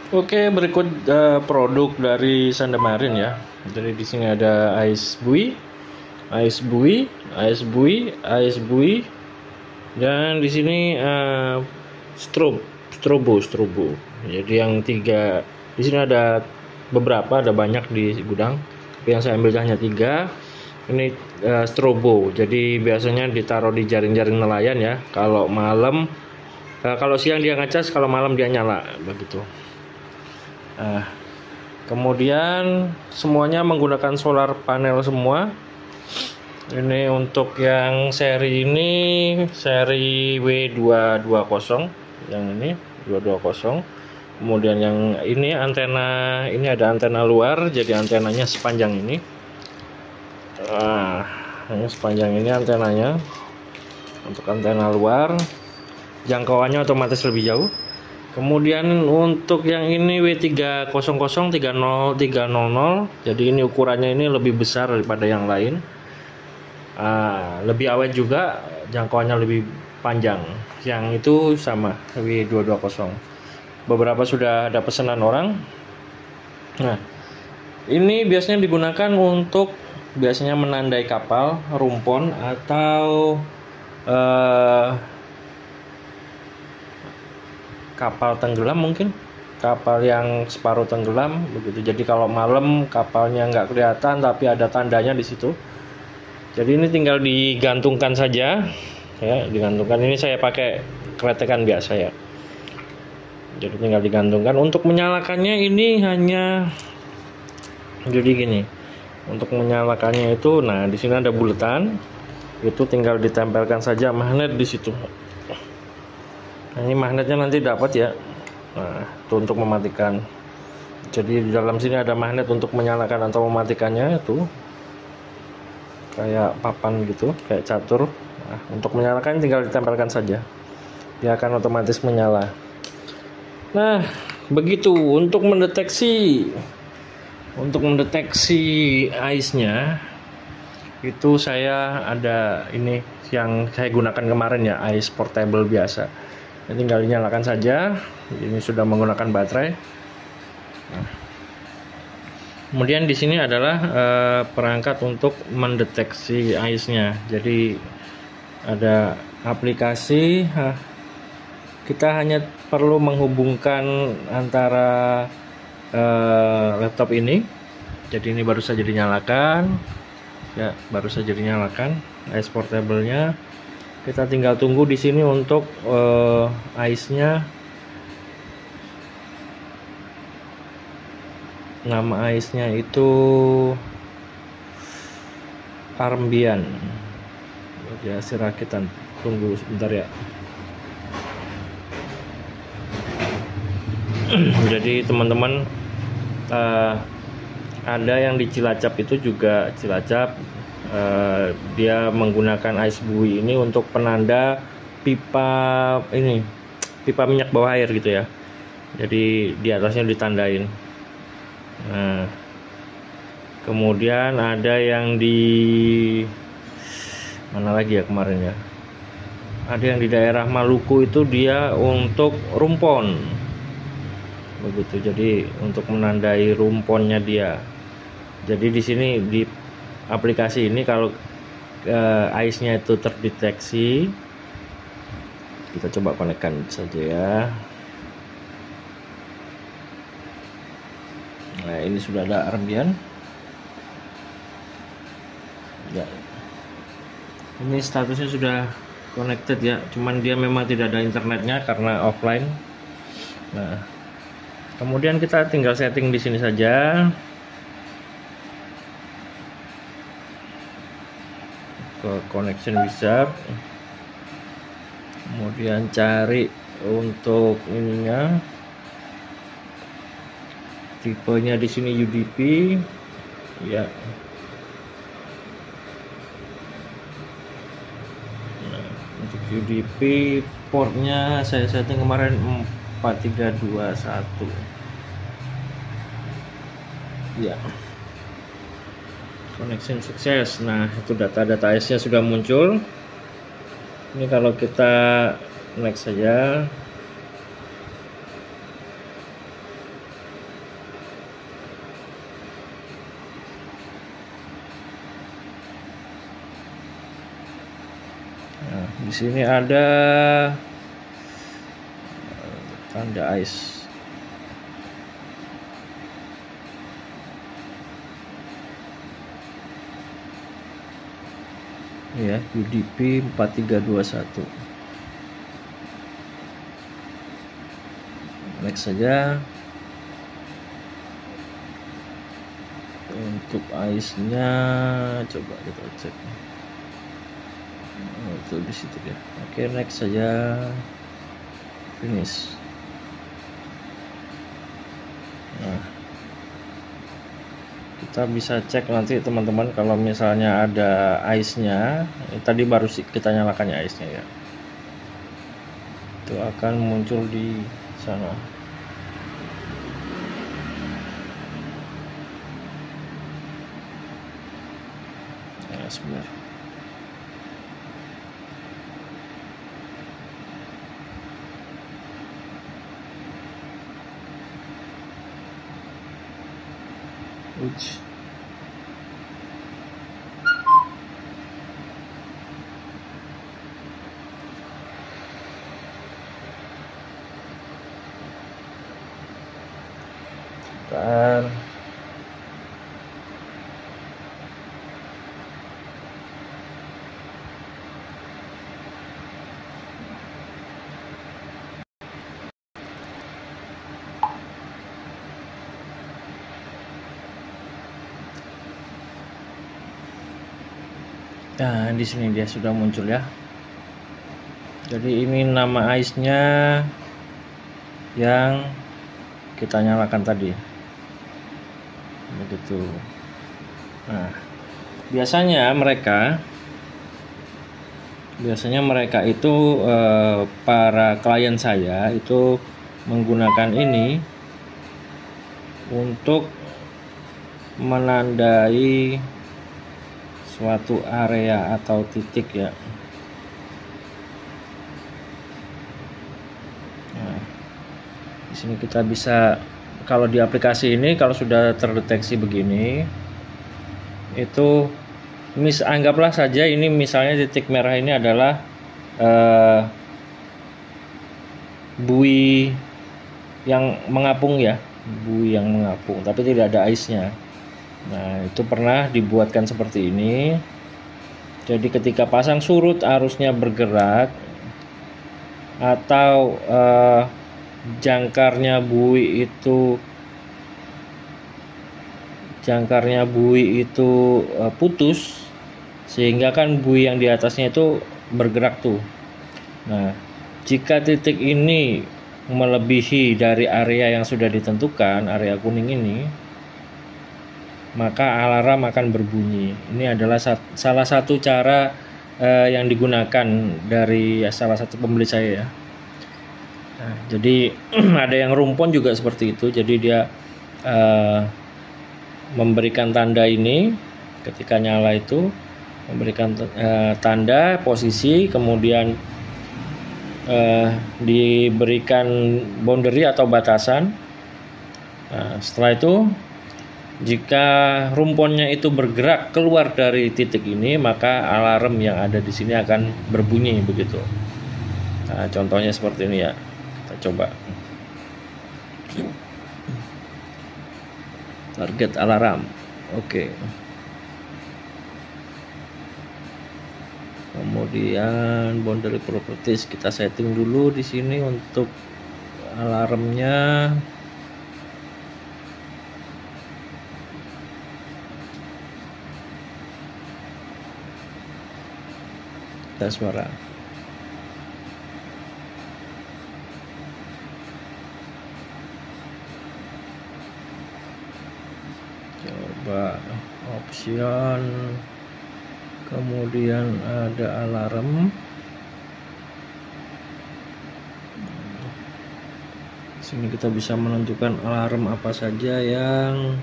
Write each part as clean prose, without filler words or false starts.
Oke, berikut produk dari Sandemarin ya. Jadi di sini ada ice buoy, ice buoy, ice buoy, ice buoy, dan di sini strobo. Jadi yang tiga di sini ada beberapa, ada banyak di gudang. Tapi yang saya ambil hanya tiga. Ini strobo. Jadi biasanya ditaruh di jaring-jaring nelayan ya. Kalau malam, kalau siang dia ngecas, kalau malam dia nyala begitu. Kemudian semuanya menggunakan solar panel semua. Ini untuk yang seri ini seri W220, yang ini 220. Kemudian yang ini antena, ini ada antena luar, jadi antenanya sepanjang ini. Ini sepanjang ini antenanya. Untuk antena luar, jangkauannya otomatis lebih jauh. Kemudian untuk yang ini W300 30300, jadi ini ukurannya ini lebih besar daripada yang lain. Lebih awet juga, jangkauannya lebih panjang. Yang itu sama W220. Beberapa sudah ada pesanan orang. Nah, ini biasanya digunakan untuk biasanya menandai kapal, rumpon, atau kapal tenggelam, mungkin kapal yang separuh tenggelam begitu. Jadi kalau malam kapalnya nggak kelihatan tapi ada tandanya di situ. Jadi ini tinggal digantungkan saja ya, digantungkan. Ini saya pakai kretekan biasa ya. Jadi tinggal digantungkan. Untuk menyalakannya ini hanya jadi gini. Untuk menyalakannya itu, nah di sini ada buletan. Itu tinggal ditempelkan saja magnet di situ. Nah, ini magnetnya nanti dapat ya. Nah, itu untuk mematikan. Jadi di dalam sini ada magnet untuk menyalakan atau mematikannya itu. Kayak papan gitu, kayak catur. Nah, untuk menyalakan tinggal ditempelkan saja. Dia akan otomatis menyala. Nah, begitu untuk mendeteksi ice-nya itu saya ada ini yang saya gunakan kemarin ya, ice portable biasa. Ini tinggal dinyalakan saja. Ini sudah menggunakan baterai. Nah, kemudian di sini adalah perangkat untuk mendeteksi ice-nya. Jadi ada aplikasi. Kita hanya perlu menghubungkan antara laptop ini. Jadi ini baru saja dinyalakan. Ya, baru saja dinyalakan ice portable-nya. Kita tinggal tunggu di sini untuk ice-nya. Nama ice-nya itu Armbian. Ya, si rakitan. Tunggu sebentar ya. Jadi teman-teman, ada yang di Cilacap itu juga Cilacap. Dia menggunakan ice buoy ini untuk penanda pipa minyak bawah air gitu ya. Jadi di atasnya ditandain. Nah, kemudian ada yang di mana lagi ya kemarin ya? Ada yang di daerah Maluku itu dia untuk rumpon. Begitu. Jadi untuk menandai rumponnya dia. Jadi di sini di aplikasi ini kalau ice-nya itu terdeteksi, kita coba konekkan saja ya. Nah, ini sudah ada Armbian. Ya. Ini statusnya sudah connected ya, cuman dia memang tidak ada internetnya karena offline. Nah, kemudian kita tinggal setting di sini saja. Ke connection wizard. Kemudian cari untuk ininya. Tipenya di sini UDP. Ya. Nah, untuk UDP portnya saya setting kemarin 4321. Ya, connection sukses. Nah, itu data-data ice-nya sudah muncul. Ini kalau kita next saja. Di sini ada tanda ice. Ya, UDP 4321. Next saja. Untuk ice-nya coba kita cek. Oh, itu di situ ya. Oke, next saja. Finish. Nah, kita bisa cek nanti teman-teman kalau misalnya ada ice-nya. Tadi baru kita nyalakannya ice-nya ya. Itu akan muncul di sana. Ya, sebentar. Uj. Bentar. Nah, di sini dia sudah muncul ya. Jadi ini nama ice-nya yang kita nyalakan tadi. Begitu. Nah, biasanya mereka itu para klien saya itu menggunakan ini untuk menandai suatu area atau titik ya. Nah, di sini kita bisa, kalau di aplikasi ini kalau sudah terdeteksi begini, itu anggaplah saja ini misalnya titik merah ini adalah buih yang mengapung ya, buih yang mengapung, tapi tidak ada ice-nya. Nah, itu pernah dibuatkan seperti ini. Jadi ketika pasang surut arusnya bergerak atau jangkarnya buih itu putus, sehingga kan buih yang di atasnya itu bergerak tuh. Nah, jika titik ini melebihi dari area yang sudah ditentukan, area kuning ini, maka alarm akan berbunyi. Ini adalah salah satu cara yang digunakan dari salah satu pembeli saya ya. Nah, jadi ada yang rumpon juga seperti itu. Jadi dia memberikan tanda ini ketika nyala itu, memberikan tanda posisi, kemudian diberikan boundary atau batasan. Nah, setelah itu jika rumponnya itu bergerak keluar dari titik ini, maka alarm yang ada di sini akan berbunyi begitu. Nah, contohnya seperti ini ya. Kita coba. Target alarm. Oke. Kemudian boundary properties kita setting dulu di sini untuk alarmnya. Suara. Coba option, kemudian ada alarm. Sini kita bisa menentukan alarm apa saja yang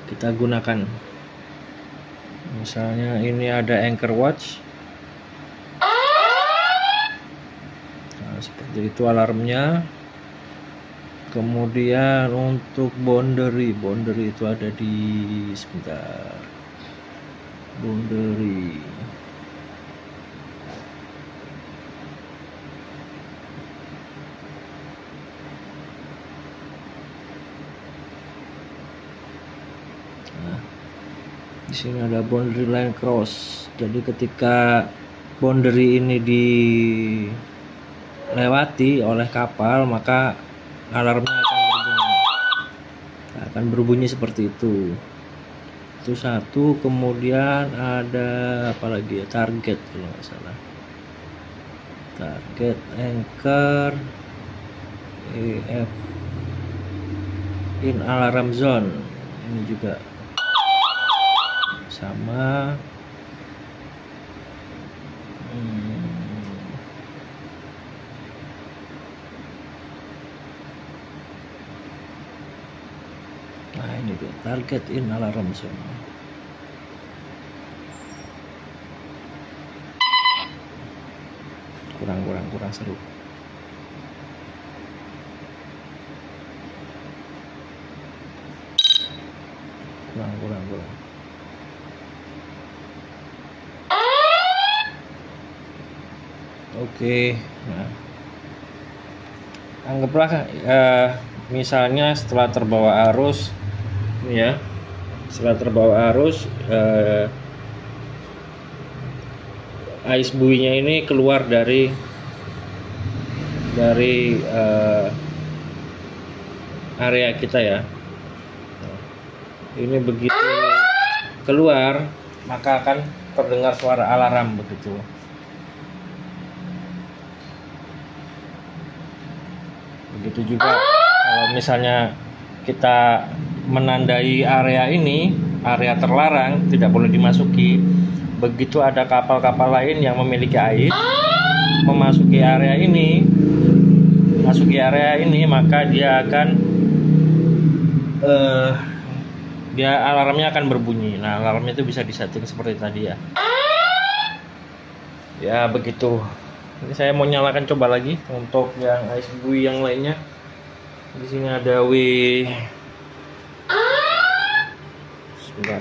kita gunakan. Misalnya ini ada anchor watch. Nah, seperti itu alarmnya. Kemudian untuk boundary itu ada di sebentar. boundary. Nah, di sini ada boundary line cross. Jadi ketika boundary ini dilewati oleh kapal, maka alarmnya akan berbunyi seperti itu. Itu satu. Kemudian ada apa lagi ya, target kalau nggak salah, target, anchor, EF, in alarm zone, ini juga sama. Nah ini dia, target in alarm zone. Kurang seru. Kurang. Oke, nah anggaplah misalnya setelah terbawa arus, ya, ice buoy-nya ini keluar dari area kita ya. Ini begitu keluar, maka akan terdengar suara alarm begitu. Begitu juga kalau misalnya kita menandai area ini, area terlarang, tidak boleh dimasuki. Begitu ada kapal-kapal lain yang memiliki air memasuki area ini, maka dia akan alarmnya akan berbunyi. Nah, alarmnya itu bisa disetting seperti tadi ya. Ya begitu. Ini saya mau nyalakan coba lagi untuk yang ice buoy yang lainnya. Di sini ada sebentar.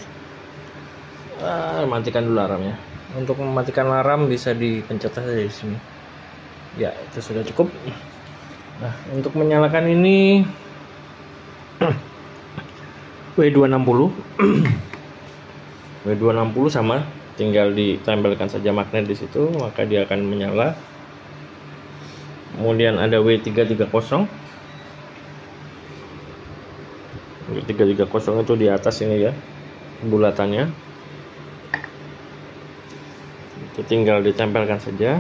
Matikan dulu alarmnya. Untuk mematikan alarm bisa dipencet saja di sini. Ya, itu sudah cukup. Nah, untuk menyalakan ini W260 W260 sama, tinggal ditempelkan saja magnet di situ, maka dia akan menyala. Kemudian ada W330 itu di atas ini ya, bulatannya. Itu tinggal ditempelkan saja.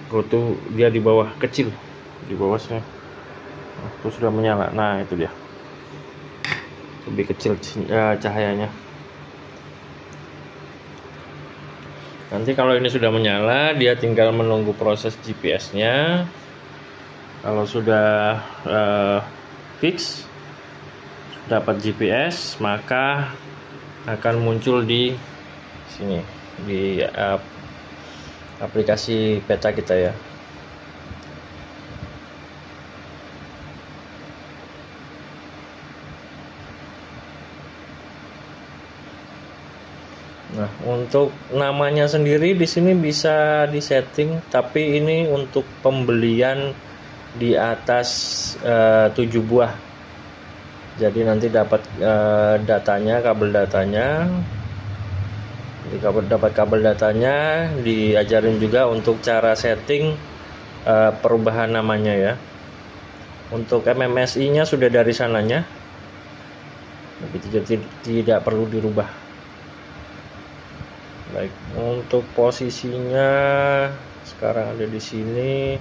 Itu dia di bawah kecil, di bawahnya. Nah, itu sudah menyala. Nah, itu dia. Lebih kecil cahayanya. Nanti kalau ini sudah menyala, dia tinggal menunggu proses GPS-nya. Kalau sudah fix, dapat GPS, maka akan muncul di sini, di aplikasi peta kita ya. Nah, untuk namanya sendiri di sini bisa disetting, tapi ini untuk pembelian di atas 7 buah. Jadi nanti dapat datanya, kabel datanya. Dapat kabel datanya, diajarin juga untuk cara setting perubahan namanya ya. Untuk MMSI-nya sudah dari sananya, jadi tidak perlu dirubah. Baik, untuk posisinya sekarang ada di sini.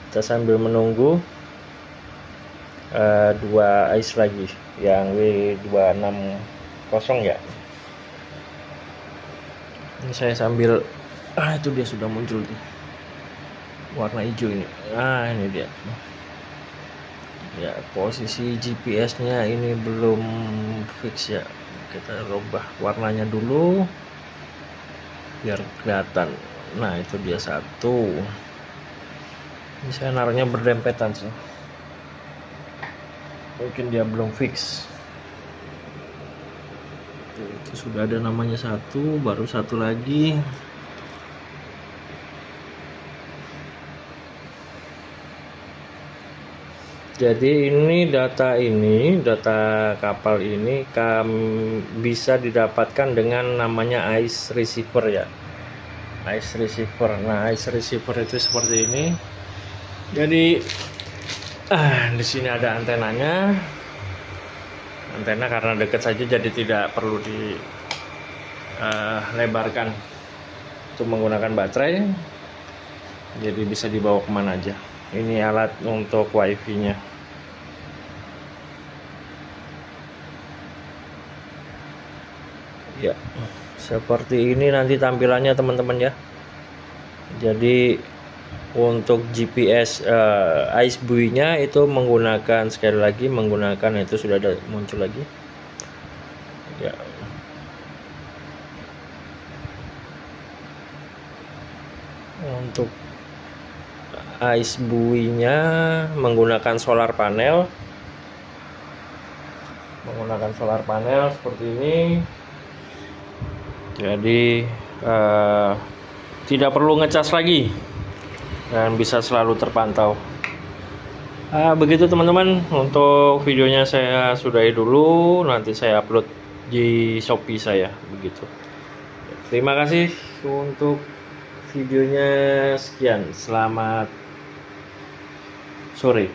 Kita sambil menunggu 2 ice lagi yang W260 ya. Ini saya sambil itu dia sudah muncul tuh warna hijau ini. Ini dia ya, posisi GPS-nya ini belum fix ya. Kita rubah warnanya dulu biar kelihatan. Nah, itu dia satu. Ini saya naruhnya berdempetan sih. mungkin dia belum fix. Itu sudah ada namanya satu, baru satu lagi. Jadi data kapal ini bisa didapatkan dengan namanya ice receiver ya. Ice receiver. Nah, ice receiver itu seperti ini. Jadi di sini ada antenanya. Antena karena dekat saja jadi tidak perlu dilebarkan untuk menggunakan baterai. Jadi bisa dibawa kemana aja. Ini alat untuk wifi-nya. Ya, seperti ini nanti tampilannya teman-teman ya. Jadi untuk GPS ice buoy-nya itu menggunakan, sekali lagi menggunakan, itu sudah ada muncul lagi. Ya. Untuk ice buoy-nya menggunakan solar panel. Seperti ini. Jadi tidak perlu ngecas lagi dan bisa selalu terpantau. Begitu teman-teman, untuk videonya saya sudahi dulu, nanti saya upload di Shopee saya, begitu. Terima kasih untuk videonya, sekian, selamat sore.